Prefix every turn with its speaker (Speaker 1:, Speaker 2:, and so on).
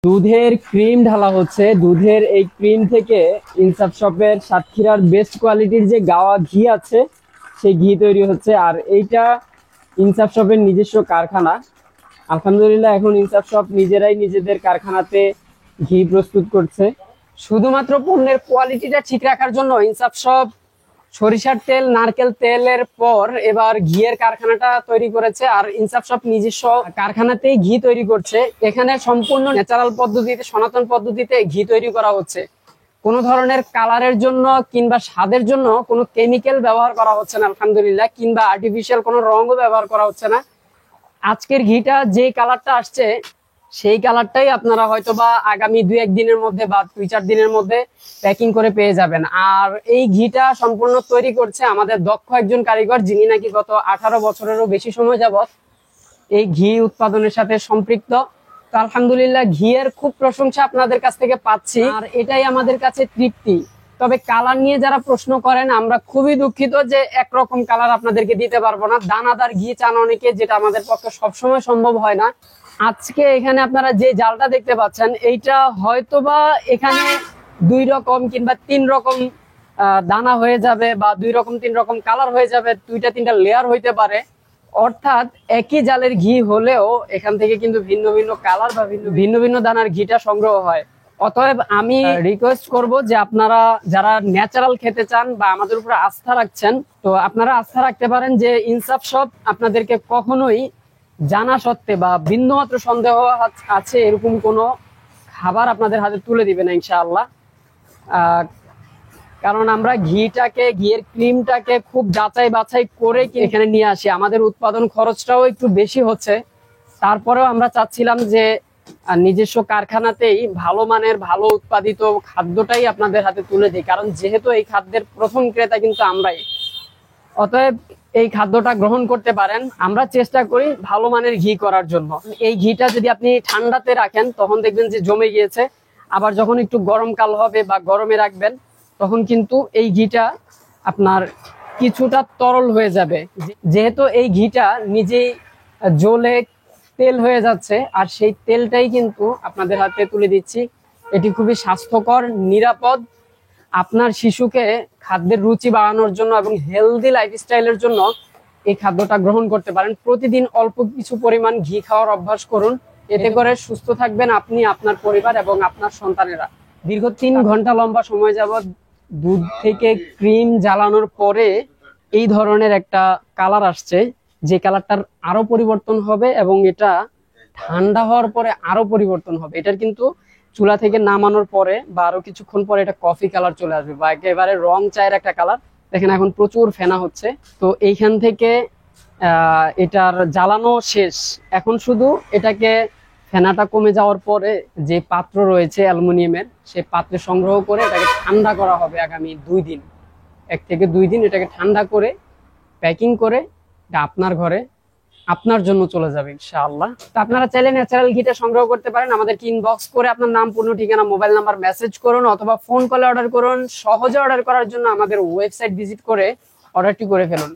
Speaker 1: দুধের ক্রিম ঢালা হচ্ছে। দুধের এই ক্রিম থেকে ইনসাফ শপের সাতক্ষীরার বেস্ট কোয়ালিটির যে গাওয়া ঘি আছে সেই ঘি তৈরি হচ্ছে। আর এইটা ইনসাফ শপের নিজস্ব কারখানা। আলহামদুলিল্লাহ এখন ইনসাফ শপ নিজেরাই নিজেদের কারখানাতে ঘি প্রস্তুত করছে। শুধুমাত্র পণ্যের কোয়ালিটিটা ঠিক রাখার জন্য ইনসাফ শপ সরিষার তেল, নারকেল তেলের পর এবার ঘিয়ের কারখানাটা তৈরি করেছে। আর ইনসাফ শপ নিজস্ব কারখানাতেই ঘি তৈরি করছে। এখানে সম্পূর্ণ ন্যাচারাল পদ্ধতিতে, সনাতন পদ্ধতিতে ঘি তৈরি করা হচ্ছে। কোনো ধরনের কালারের জন্য কিংবা স্বাদের জন্য কোনো কেমিক্যাল ব্যবহার করা হচ্ছে না আলহামদুলিল্লাহ, কিংবা আর্টিফিশিয়াল কোনো রঙও ব্যবহার করা হচ্ছে না। আজকের ঘিটা যে কালারটা আসছে সেই কালারটাই আপনারা হয়তোবা আগামী 2-1 দিনের মধ্যে বা 2-4 দিনের মধ্যে প্যাকিং করে পেয়ে যাবেন। আর এই ঘিটা সম্পূর্ণ তৈরি করছে আমাদের দক্ষ একজন কারিগর, যিনি নাকি গত 18 বছরেরও বেশি সময় যাবত এই ঘি উৎপাদনের সাথে সম্পৃক্ত। তো আলহামদুলিল্লাহ ঘিয়ের খুব প্রশংসা আপনাদের কাছ থেকে পাচ্ছি, আর এটাই আমাদের কাছে তৃপ্তি। তবে কালার নিয়ে যারা প্রশ্ন করেন, আমরা খুবই দুঃখিত যে একরকম কালার আপনাদেরকে দিতে পারবো না। দানাদার ঘি চান অনেকে, যেটা আমাদের পক্ষে সবসময় সম্ভব হয় না। আজকে এখানে আপনারা যে জালটা দেখতে পাচ্ছেন, এইটা হয়তোবা এখানে 2 রকম কিংবা 3 রকম দানা হয়ে যাবে, বা 2 রকম 3 রকম কালার হয়ে যাবে, 2-3টা লেয়ার হইতে পারে। অর্থাৎ একই জালের ঘি হলেও এখান থেকে কিন্তু ভিন্ন ভিন্ন কালার বা ভিন্ন ভিন্ন দানার ঘিটা সংগ্রহ হয়। অতএব আমি রিকোয়েস্ট করব যে আপনারা যারা ন্যাচারাল খেতে চান বা আমাদের উপর আস্থা রাখছেন, তো আপনারা আস্থা রাখতে পারেন যে ইনসাফ শপ আপনাদেরকে কখনোই জানা সত্ত্বে বা বিন্দুমাত্র সন্দেহ আছে এরকম কোনো খাবার আপনাদের হাতে তুলে দিবে না ইনশাআল্লাহ। কারণ আমরা ঘিয়ের ক্রিমটাকে খুব যাচাই বাছাই করে এখানে নিয়ে আসি। আমাদের উৎপাদন খরচটাও একটু বেশি হচ্ছে, তারপরেও আমরা চাচ্ছিলাম যে নিজস্ব কারখানাতেই ভালো মানের ভালো উৎপাদিত খাদ্যটাই আপনাদের হাতে তুলে দিই, কারণ যেহেতু এই খাদ্যের প্রথম ক্রেতা কিন্তু আমরাই। অতএব এই খাদ্যটা গ্রহণ করতে পারেন। আমরা চেষ্টা করি ভালো মানের ঘি করার জন্য। এই ঘিটা যদি আপনি ঠান্ডাতে রাখেন তখন দেখবেন যে জমে গিয়েছে, আবার যখন একটু গরমকাল হবে বা গরমে রাখবেন তখন কিন্তু এই ঘিটা আপনার কিছুটা তরল হয়ে যাবে। যেহেতু এই ঘিটা নিজেই জ্বলে তেল হয়ে যাচ্ছে, আর সেই তেলটাই কিন্তু আপনাদের হাতে তুলে দিচ্ছি। এটি খুবই স্বাস্থ্যকর, নিরাপদ। আপনার শিশুকে খাদ্যের রুচি বাড়ানোর জন্য এবং হেলদি লাইফস্টাইলের জন্য এই খাদ্যটা গ্রহণ করতে পারেন। প্রতিদিন অল্প কিছু পরিমাণ ঘি খাওয়ার অভ্যাস করুন, এতে করে সুস্থ থাকবেন আপনি, আপনার পরিবার এবং আপনার সন্তানেরা। দীর্ঘ 3 ঘন্টা লম্বা সময় যাবত দুধ থেকে ক্রিম জ্বালানোর পরে এই ধরনের একটা কালার আসছে, যে কালারটার আরো পরিবর্তন হবে এবং এটা ঠান্ডা হওয়ার পরে আরো পরিবর্তন হবে। এটার কিন্তু চুলা থেকে নামানোর পরে বা আরো কিছুক্ষণ পরে এটা কফি কালার চলে আসবে, বা একেবারে রং চায়ের একটা কালার। দেখেন এখন প্রচুর ফেনা হচ্ছে। তো এইখান থেকে এটার জ্বালানো শেষ। এখন শুধু এটাকে ফেনাটা কমে যাওয়ার পরে যে পাত্র রয়েছে অ্যালুমিনিয়ামের, সেই পাত্রে সংগ্রহ করে এটাকে ঠান্ডা করা হবে আগামী 2 দিন। 1 থেকে 2 দিন এটাকে ঠান্ডা করে প্যাকিং করে এটা আপনার ঘরে আপনার জন্য চলে যাবে ইনশাআল্লাহ। তো আপনারা চাইলে ন্যাচারাল ঘিটা সংগ্রহ করতে পারেন। আমাদেরকে ইনবক্স করে আপনার নাম, পূর্ণ ঠিকানা, মোবাইল নাম্বার মেসেজ করুন, অথবা ফোন কলে অর্ডার করুন। সহজে অর্ডার করার জন্য আমাদের ওয়েবসাইট ভিজিট করে অর্ডারটি করে ফেলুন।